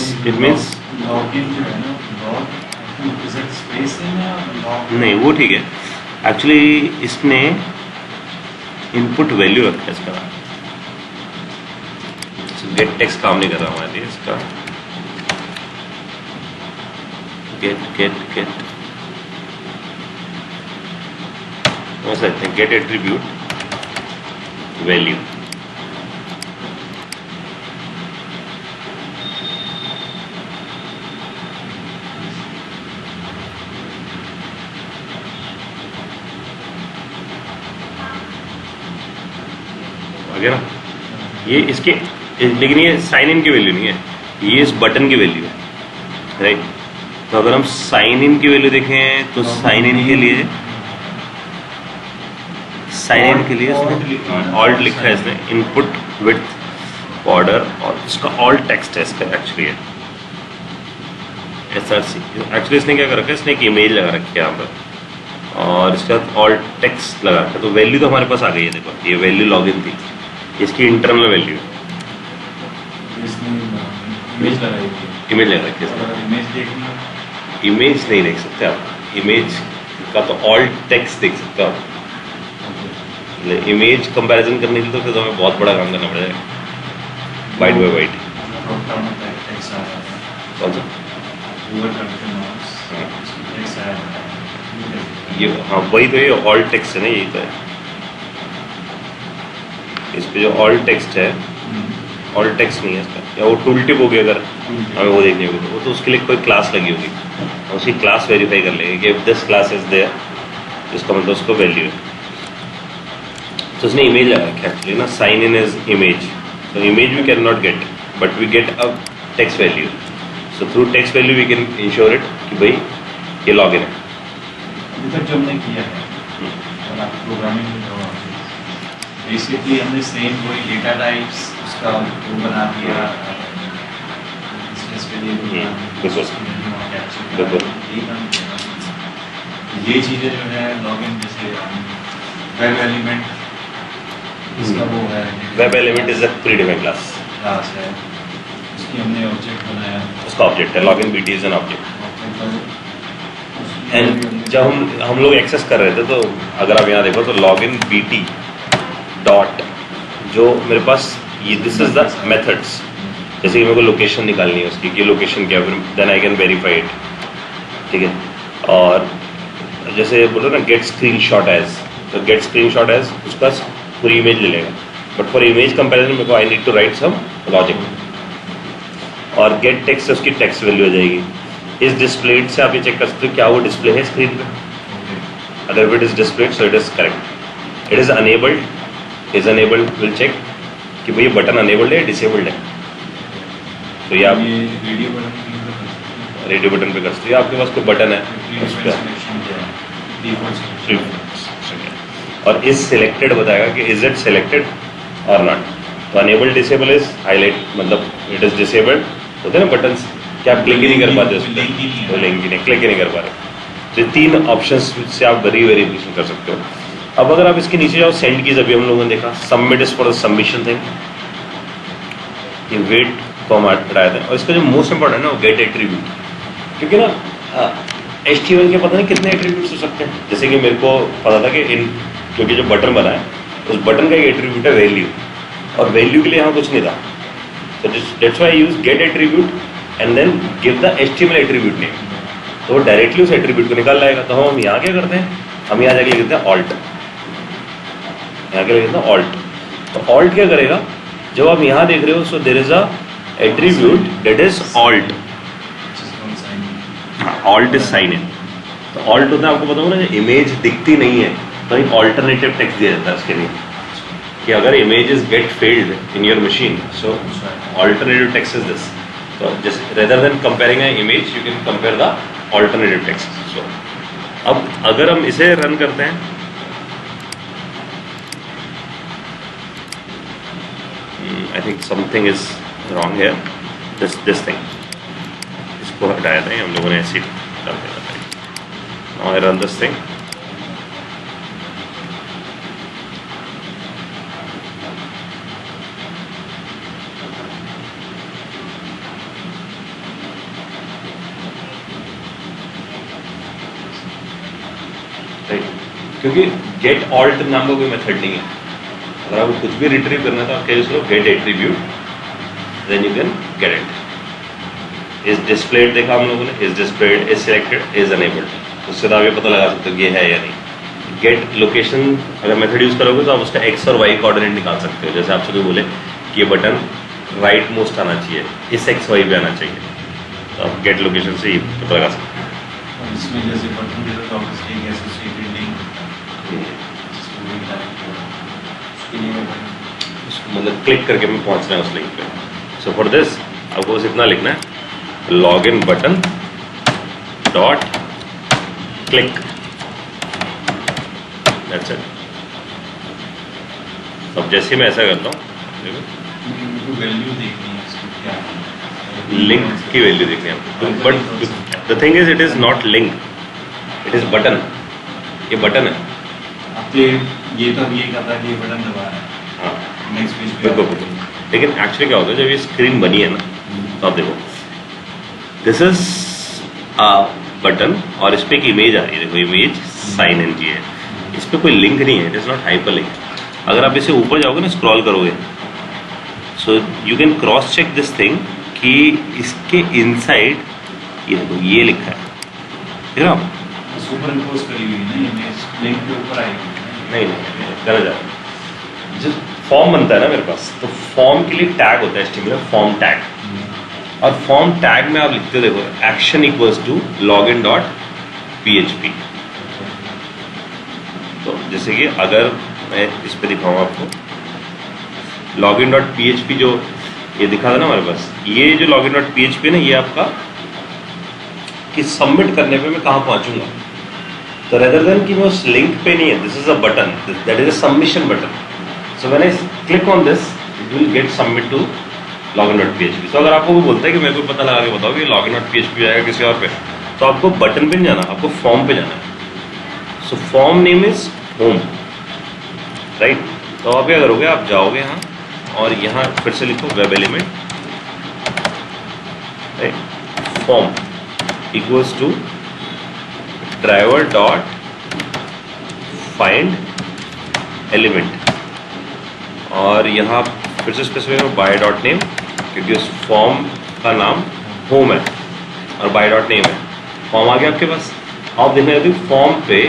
login जो है ना, log is it space है या log? नहीं, वो ठीक है। एक्चुअली इसने इनपुट वैल्यू रखा है इसका, गेट टेक्स्ट काम नहीं कर रहा हमारे लिए इसका। गेट समझ सकते हैं, गेट एट्रीब्यूट वैल्यू। ना ये इसके, लेकिन ये साइन इन की वैल्यू नहीं है, ये इस बटन की वैल्यू है, राइट। तो अगर हम साइन इन की वैल्यू देखें तो साइन इन के लिए ऑल्ट लिखा है इसने, इनपुट विथ बॉर्डर, और इसका ऑल्ट टेक्स्ट है इसका एक्चुअली है SRC। एक्चुअली इसने क्या कर रखा है, इसने एक इमेज लगा रखी है यहाँ पर और इसका ऑल्ट टेक्स्ट लगा रखा है। तो वैल्यू तो हमारे पास आ गई है, देखो ये वैल्यू लॉगिन थी, इसकी इंटरनल वैल्यू इमेज लगा रखी है। इमेज नहीं देख सकते आप, इमेज का तो ऑल्ट टेक्स्ट देख सकते हो आप। इमेज कंपैरिजन करने के लिए तो फिर हमें बहुत बड़ा काम करना पड़ेगा, बाइट बाय बाइट। कौन सा? ये हाँ वही तो, ये ऑल्ट टेक्स्ट है ना, यही तो है। इस पे जो ऑल्ट टेक्स्ट है, ऑल्ट टेक्स्ट नहीं है इसका, या वो टूल टिप होगी अगर हमें वो देखनी होगी तो वो तो उसके लिए कोई क्लास लगी होगी, उसकी क्लास वेरीफाई कर लेगी कि दिस क्लास इज देयर, इसका मतलब उसको वैल्यू है। तो उसने इमेज लगा रखा है एक्चुअली ना, साइन इन इज इमेज। तो image we can not get, but we get a text value. So through text value we can ensure it कि भाई ये लॉगिन है। अभी तक जो हमने किया है और आप प्रोग्रामिंग में बेसिकली हमने सेम वही डेटा टाइप्स उसका वो बना दिया, बिजनेस के लिए ये चीज़ें जो है लॉगिन, जैसे वेब एलिमेंट, इसका वो है web element is a predefined class है, उसकी हमने ऑब्जेक्ट बनाया, उसका ऑब्जेक्ट है, login BT is an object. And जब हम लोग एक्सेस कर रहे थे तो अगर आप यहाँ देखो तो लॉगिन बीटी डॉट, जो मेरे पास ये दिस इज द मेथड्स, जैसे कि मेरे को लोकेशन निकालनी है उसकी कि लोकेशन क्या है, then I can verify it, ठीक है। और जैसे बोलो ना गेट स्क्रीनशॉट एज, तो गेट स्क्रीनशॉट एज उसका पूरी इमेज ले लेगा, बट फॉर इमेज कंपैरिजन मेरे को I need to write some logic. और गेट टेक्स्ट उसकी टेक्स्ट वैल्यू हो जाएगी। इस डिस्प्लेड से आप ये चेक कर सकते हो क्या वो डिस्प्ले है स्क्रीन पे, अगर it is displayed so it is correct. It is enabled, is enabled will check कि भाई ये बटन अनेबल्ड है डिसेबल्ड है। तो ये आप रेडियो बटन पे कर सकते हो, आपके पास कोई बटन है उस पर, और इज सिलेक्टेड बताएगा कि इज इट सिलेक्टेड और नॉट। तो अनेबल डिसेबल इज हाईलाइट, मतलब इट इज डिसेबल्ड होते हैं ना बटन कि आप क्लिक ही नहीं कर पाते उस पर, वो लिंक ही नहीं, क्लिक ही नहीं कर पा रहे। तो ये तीन ऑप्शंस से आप वेरिफिकेशन कर सकते हो। अब अगर आप इसके नीचे जाओ, सेंड कीज अभी हम लोगों ने देखा, submit is for the submission thing, ये वेट को हम हटाया था। और इसका जो मोस्ट इंपॉर्टेंट है ना वो गेट एट्रीब्यूट, क्योंकि ना HTML के पता नहीं कितने एट्रीब्यूट्स हो सकते हैं। जैसे कि मेरे को पता था कि क्योंकि जो बटन बना है उस बटन का एक एट्रीब्यूट है वैल्यू, और वैल्यू के लिए यहाँ कुछ नहीं था, तो that's why I use get attribute and then give the HTML attribute name, तो वो डायरेक्टली उस एट्रीब्यूट को निकाल लाएगा। तो हम यहाँ क्या करते हैं, हम यहाँ जाके लिखते हैं ऑल्ट, यहाँ क्या लिखते हैं ऑल्ट। तो ऑल्ट क्या करेगा, जब आप यहाँ देख रहे हो so there is a attribute that is alt, alt is sign in. तो ऑल्ट होता है, आपको पता होगा ना, इमेज दिखती नहीं है तो एक ऑल्टरनेटिव टेक्स्ट दिया जाता है उसके लिए कि अगर images get failed in your machine so alternative text is this. तो just rather than comparing an image you can compare the alternative text. So अब अगर हम इसे रन करते हैं I think something is wrong here. This thing. इसको हटाया था हम लोगों ने ऐसे डाल दिया था. Now I run this thing. क्योंकि गेट ऑल्ट नाम का कोई मेथड नहीं है. अगर आपको कुछ भी रिट्रीव करना है तो आप क्या यूज करो, get attribute, then you can get it. Is displayed देखा हम लोगों ने, is displayed, is selected, is enabled. उससे तो आप ये पता लगा सकते हो कि ये है या नहीं. गेट लोकेशन अगर मेथड यूज करोगे तो आप उसका एक्स और वाई कोऑर्डिनेट निकाल सकते हो. जैसे आपसे कोई बोले कि ये बटन राइट मोस्ट आना चाहिए, इस एक्स वाई पे आना चाहिए, तो आप गेट लोकेशन से ही पता लगा सकते हो. और इसमें जैसे बटन दे दो ऑब्वियसली एक एसोसिएटेड लिंक मतलब क्लिक करके मैं पहुंचना है उस लिंक पे. सो फॉर दिस आपको बस इतना लिखना है, log in button dot click, that's it. अब जैसे मैं ऐसा करता हूँ, वैल्यू देखनी है इसको क्या है, लिंक की वैल्यू देखनी है. But the thing is it is not link, it is button. ये बटन है. अब ये तो ये कर रहा है कि ये बटन दबा रहा है. हाँ नेक्स्ट पेज पे बिल्कुल. लेकिन एक्चुअली क्या होता है जब ये स्क्रीन बनी है ना, तो आप देखो दिस इज अ बटन और इस पे एक इमेज आ रही है. देखो इमेज साइन एन जी है, इस पे कोई लिंक नहीं है, it is not hyper link. अगर आप इसे ऊपर जाओगे ना, स्क्रॉल करोगे, so you can cross check this thing कि इसके इनसाइड ये देखो ये लिखा है. ठीक है आप सुपर इम्पोज करी हुई है ना इमेज, लिंक के ऊपर आएगी. नहीं गलत जा. जो फॉर्म बनता है ना मेरे पास, तो फॉर्म के लिए टैग होता है HTML में, फॉर्म टैग. और फॉर्म टैग में आप लिखते हो देखो action equals to log in dot PHP. तो जैसे कि अगर मैं इस पे दिखाऊं आपको, लॉग इन डॉट PHP जो ये दिखा था ना हमारे पास, ये जो लॉग इन डॉट PHP ना, ये आपका कि सबमिट करने पे मैं कहाँ पहुंचूंगा. तो रेदर देन कि मैं उस लिंक पे नहीं है, this is a button, that is a submission button. So when I click on this it will get submit to login dot PHP. तो अगर आपको वो बोलता है कि मेरे को पता लगा के बताओ कि लॉगिन डॉट PHP आएगा किसी और पे, तो आपको बटन पे नहीं जाना, आपको फॉर्म पे जाना है. So form name is home, right. तो आप क्या करोगे, आप जाओगे यहाँ और यहाँ फिर से लिखो web element, right, form equals to driver dot find element. और यहाँ फिर से स्पेसिफाई करो बाय डॉट नेम, क्योंकि उस फॉर्म का नाम होम है और बाय डॉट नेम है. फॉर्म आ गया आपके पास. आप देखना चाहते हो फॉर्म पे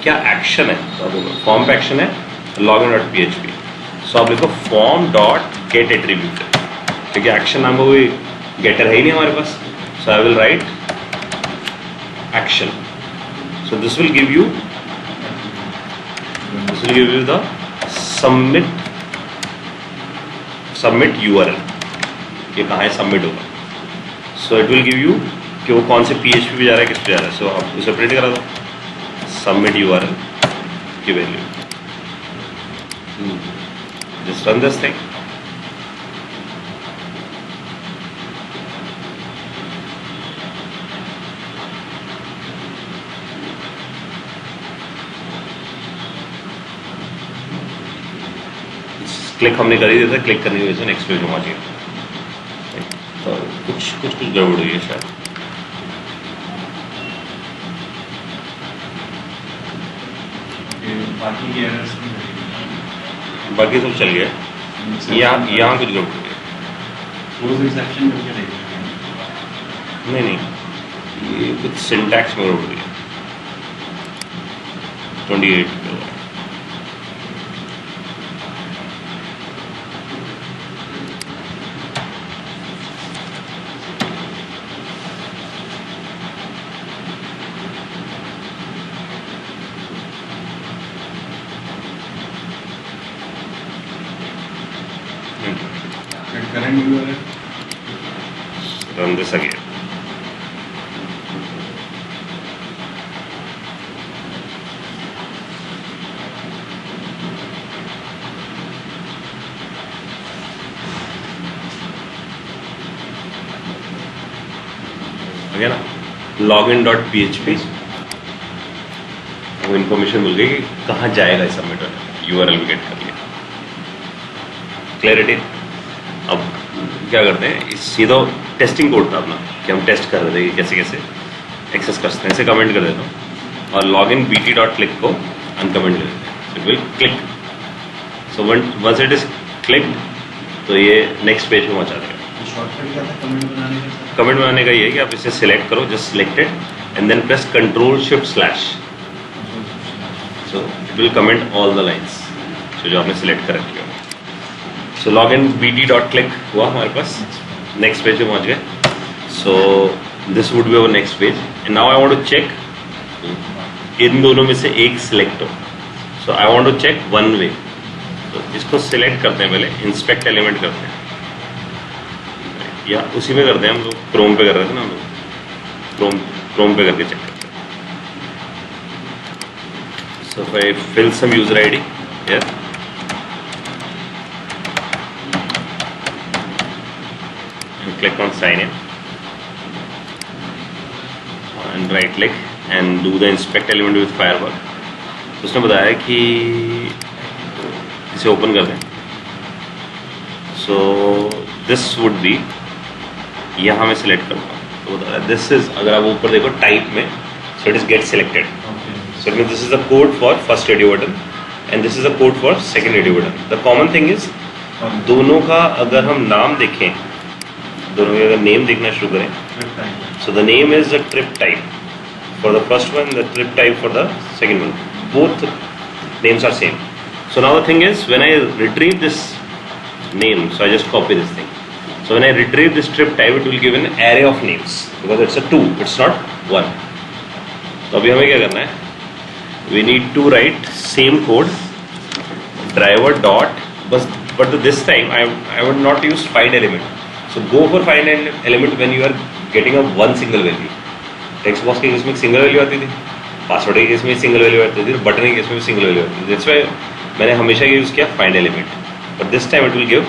क्या एक्शन है, तो आप फॉर्म पे एक्शन है log in dot PHP. So आप लिखो फॉर्म डॉट गेट एट्रीब्यूट, क्योंकि एक्शन नाम का कोई गेटर है ही नहीं हमारे पास. So I will write action. So this will give you the submit URL. ये कहाँ है, सबमिट होगा. So it will give you कि वो कौन से PHP पे जा रहा है, किस पे जा रहा है. So आप उसे सेपरेट करा दो, सबमिट URL की value. Just run this thing. Click हमने कर ही दिया था, क्लिक करने की वजह से नेक्स्ट पेज में पहुंच गया. तो कुछ गड़बड़ हुई है शायद. बाकी की एरर्स नहीं करेगी, बाकी सब चल गया. यहाँ कुछ गड़बड़ हुई है. क्लोज एक्सेप्शन करके देखेंगे. नहीं ये कुछ सिंटैक्स में गड़बड़ हुई है. 28 current URL. Run this again. है ना, login.php, वो इन्फॉर्मेशन मिल गई कि कहाँ जाएगा सबमिट होने, यूआरएल भी गेट कर लिया। क्लैरिटी। अब क्या करते हैं, ये तो टेस्टिंग कोड था अपना कि हम टेस्ट कर रहे थे कि कैसे कैसे एक्सेस कर सकते हैं। इसे कमेंट कर देता हूँ और लॉगिन bt.click को अनकमेंट कर देते हैं। So it will click. So once it is click तो ये नेक्स्ट पेज में पहुँचा देगा। शॉर्टकट क्या था कमेंट बनाने का? कमेंट बनाने का ये है कि आप इसे सिलेक्ट करो, just selected and then press Ctrl+Shift/। So it will comment all the lines जो आपने सिलेक्ट कर रखी हो। सो लॉगिन bt.click हुआ हमारे पास, नेक्स्ट पेज पे पहुंच गए। So this would be our next page and now I want to check इन दोनों में से एक सिलेक्ट हो। So I want to check one way. तो इसको सिलेक्ट करते हैं, पहले इंस्पेक्ट एलिमेंट करते हैं, या उसी में करते हैं हम लोग, क्रोम पे कर रहे थे ना हम लोग, क्रोम पे करके चेक करते हैं। So if I fill some user ID here and click on sign in and right click and do the inspect element with firebug। तो उसने बताया कि इसे ओपन कर दें। सो दिस वुड बी, यहाँ मैं सिलेक्ट करूँगा तो बता रहा है दिस इज, अगर आप ऊपर देखो टाइप में, सो it is get selected. So it mean this is the code for first radio button and this is the code for second radio button. The common thing is दोनों का अगर हम नाम देखें, दोनों के अगर नेम देखना शुरू करें, so the name is the trip type for the first one, the trip type for the second one, both names are same. So now the thing is when I retrieve this name, so I just copy this thing. So when I retrieve this trip type, it will give an array of names because it's a 2, it's not 1. तो अभी हमें क्या करना है, we need to write same code driver dot, but this time I would not use find element. So go for find element when you are getting a one single value. Text box के case में single value आती थी, password के case में single value आती थी, button के case में भी सिंगल वैल्यू आती थी। That's why मैंने हमेशा यूज किया find element. But this time it will give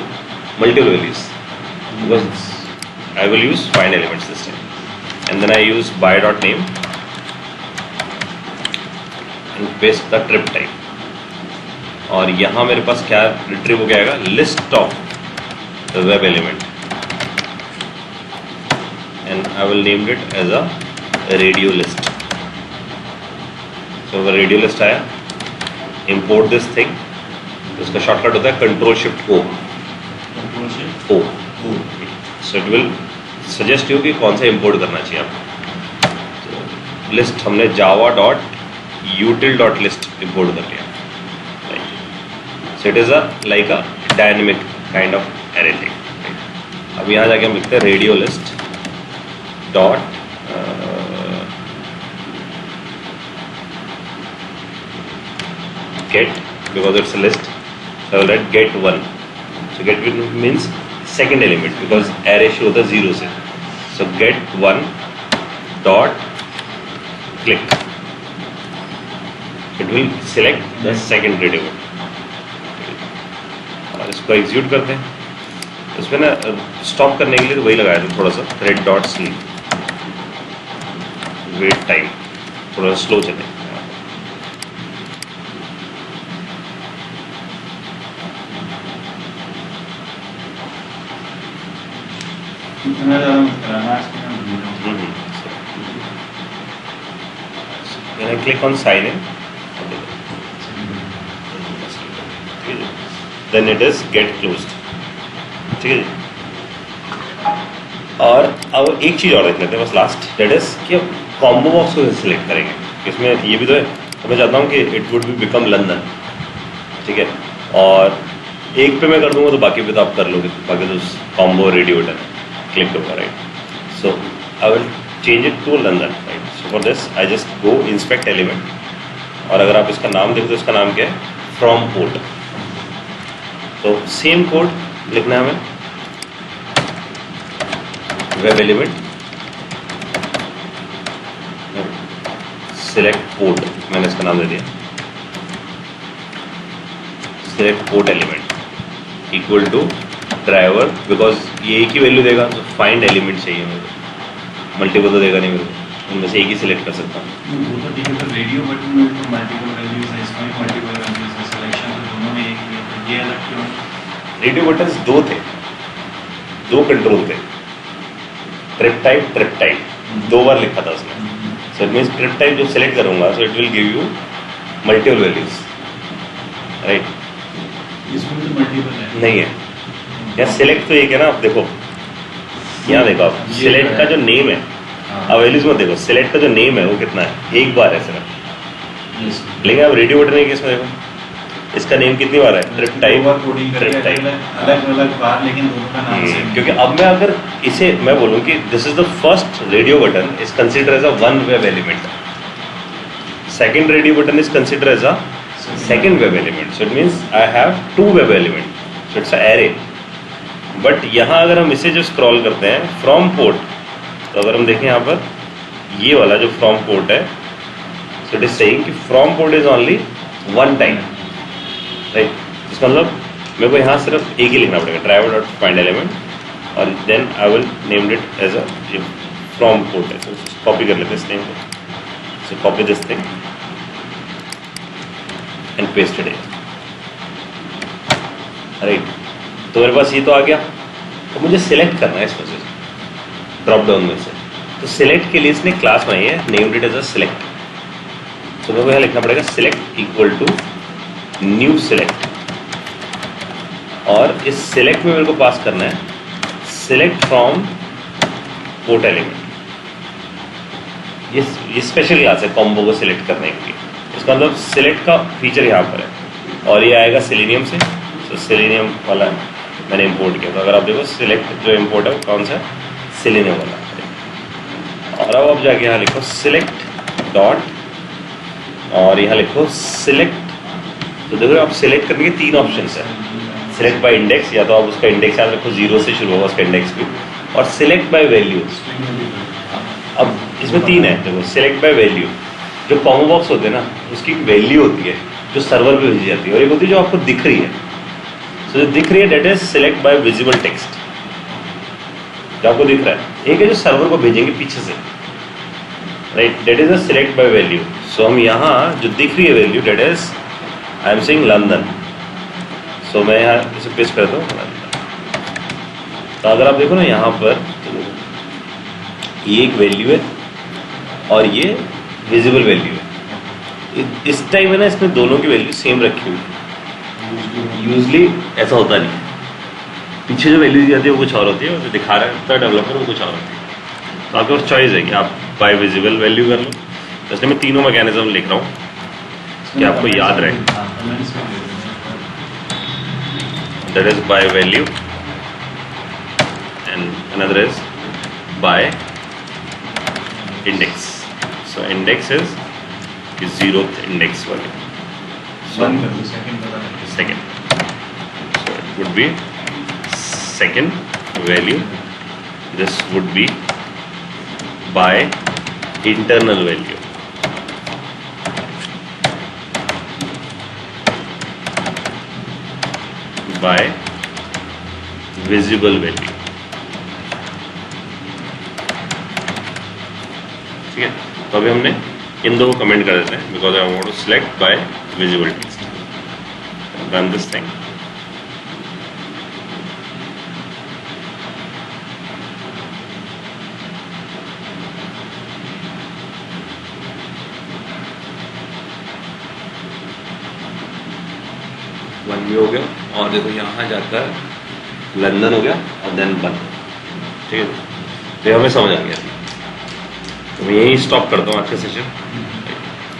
multiple values because I will use find elements this time, and then I use by.name and paste the trip type। और यहाँ मेरे पास क्या retrieve हो जाएगा, list of the web element and I will name it as a radio list। So अगर radio list आया, import this thing, उसका shortcut होता है Ctrl+Shift+O। So it will suggest you कि कौन सा इंपोर्ट करना चाहिए आपको। तो लिस्ट हमने java.util.list इंपोर्ट कर लिया। सो it is like a dynamic kind of array thing. अब यहाँ जाके हम लिखते हैं radio list dot get, because it's a list, so I will write get1। so get1 means second element because array शुरू होता है 0 से। so get1 dot click, it will select the second radio button। और इसको execute करते हैं। इसमें ना स्टॉप करने के लिए तो वही लगाया था थोड़ा सा, thread dot sleep, wait time थोड़ा स्लो चले। इतना ज़्यादा मत कराना, आज के हम भूल रहे हैं। When I click on sign in, then it is get closed। ठीक है जी। और अब एक चीज़ और देख लेते हैं बस लास्ट, डेट इज कि अब कॉम्बो बॉक्स को सिलेक्ट करेंगे। इसमें ये भी तो है, तो मैं चाहता हूँ कि it would be become London. ठीक है, और एक पे मैं कर दूंगा तो बाकी पे तो आप कर लोगे, बाकी तो कॉम्बो रेडियो बटन क्लिक होगा, right. So I will change it to London, right. So for this I just go inspect element, और अगर आप इसका नाम देखो तो इसका नाम क्या है, फ्रॉम पोर्ट। तो सेम कोड लिखना है हमें, वेब एलिमेंट सिलेक्ट पोर्ट, मैंने इसका नाम दे दिया select port element equal to driver, because ये एक ही वैल्यू देगा तो फाइंड एलिमेंट चाहिए मुझे। मल्टीपल तो देगा नहीं मेरे को, उनमें से एक ही सिलेक्ट कर सकता हूँ। वो तो ठीक है, पर रेडियो बटन में तो मल्टीपल वैल्यूज है, इसमें भी मल्टीपल वैल्यूज है, सिलेक्शन तो दोनों में एक ही है, तो ये अलग क्यों? रेडियो बटन्स दो थे, दो कंट्रोल थे, ट्रिप टाइप दो बार लिखा था उसमें। सो इट मीन्स ट्रिप टाइप जब सेलेक्ट करूंगा सो it will give you multiple values, right? इसमें तो मल्टीपल है नहीं है, यहाँ सिलेक्ट तो एक है ना। आप देखो यहाँ देखो, आप ये सिलेक्ट है। का जो नेम है, हाँ। अब वैल्यूज मत देखो, सिलेक्ट का जो नेम है वो कितना है, एक बार है सिर्फ। Yes. लेकिन आप रेडियो बटन के केस में देखो, इसका नेम कितनी बार है, trip type, over coding trip करके टाइप। अलग अलग बार, लेकिन दोनों का नाम सेम है। क्योंकि अब मैं अगर इसे मैं बोलूं कि this is the first radio button is consider as a one web element, second radio button is consider as a second web element, so it means I have two web element, so it's a array. But यहाँ अगर हम इसे जो scroll करते हैं from port, तो अगर हम देखें यहाँ पर ये वाला जो फ्रॉम पोर्ट है, सो इट इज सेइंग कि from port is only one time, right? इसका मतलब मेरे को यहाँ सिर्फ एक ही लिखना पड़ेगा, ड्राइवर डॉट फाइंड एलिमेंट, और then I will named it as a from port है। तो कॉपी कर लेते हैं इस नेम को, so copy this thing and paste it, right? तो मेरे पास ये तो आ गया, तो मुझे सिलेक्ट करना है इसमें से ड्रॉप डाउन में से। तो सिलेक्ट के लिए इसने क्लास बनाई है, named it as a select. तो मेरे को यहाँ लिखना पड़ेगा select equal to new select, और इस सिलेक्ट में मेरे को पास करना है सिलेक्ट फ्रॉम पोर्ट एलिमेंट। ये स्पेशल क्लास है कॉम्बो को सिलेक्ट करने के लिए। इसका मतलब सिलेक्ट का फीचर यहाँ पर है, और ये आएगा सेलेनियम से, तो सेलेनियम वाला मैंने इंपोर्ट किया। तो अगर आप देखो सिलेक्ट जो इंपोर्ट है वो कौन सा है, सेलेनियम वाला। और अब आप जाके यहाँ लिखो सिलेक्ट डॉट, और यहाँ लिखो सिलेक्ट। तो देखो आप सिलेक्ट करने के तीन ऑप्शन है, सिलेक्ट बाय इंडेक्स, या तो आप उसका इंडेक्स याद रखो 0 से शुरू होगा उसका इंडेक्स भी, और सिलेक्ट बाय वैल्यू। अब इसमें तीन है, देखो सिलेक्ट बाय वैल्यू, जो कॉमो बॉक्स होते हैं ना उसकी वैल्यू होती है जो सर्वर पे भेजी जाती है, और एक होती है जो आपको दिख रही है। सो जो दिख रही है that is select by visible text, जो आपको दिख रहा है। एक है जो सर्वर को भेजेंगे पीछे से, right, date is a select by value. So हम यहाँ जो दिख रही है value date is I am saying London, so मैं यहाँ इसे पेस्ट करता हूँ। तो अगर आप देखो ना यहाँ पर, तो ये एक वैल्यू है और ये विजिबल वैल्यू है। इस टाइम है ना इसमें दोनों की वैल्यू सेम रखी हुई है। यूजली ऐसा होता नहीं, पीछे जो वैल्यू दी जाती है वो कुछ और होती है, और जो दिखा रहा है डेवलपर वो कुछ और होती है। तो आपके पास चॉइस है कि आप बाय विजिबल वैल्यू कर लो। तो इसलिए मैं तीनों मैकेनिज्म लिख रहा हूँ कि आपको याद रहे। That is by value and another is by index. So index is 0th index वाले, second second. So it would be second value. This would be by internal value. By visible value. ठीक है, तो अभी हमने इन दो को comment कर देते हैं, because I want to select by visible text. Run this thing. One भी हो गया, और देखो यहाँ जाकर लंदन हो गया और देन बंद। ठीक है, तो हमें समझ आ गया। तो मैं यही स्टॉप करता हूँ आज का सेशन।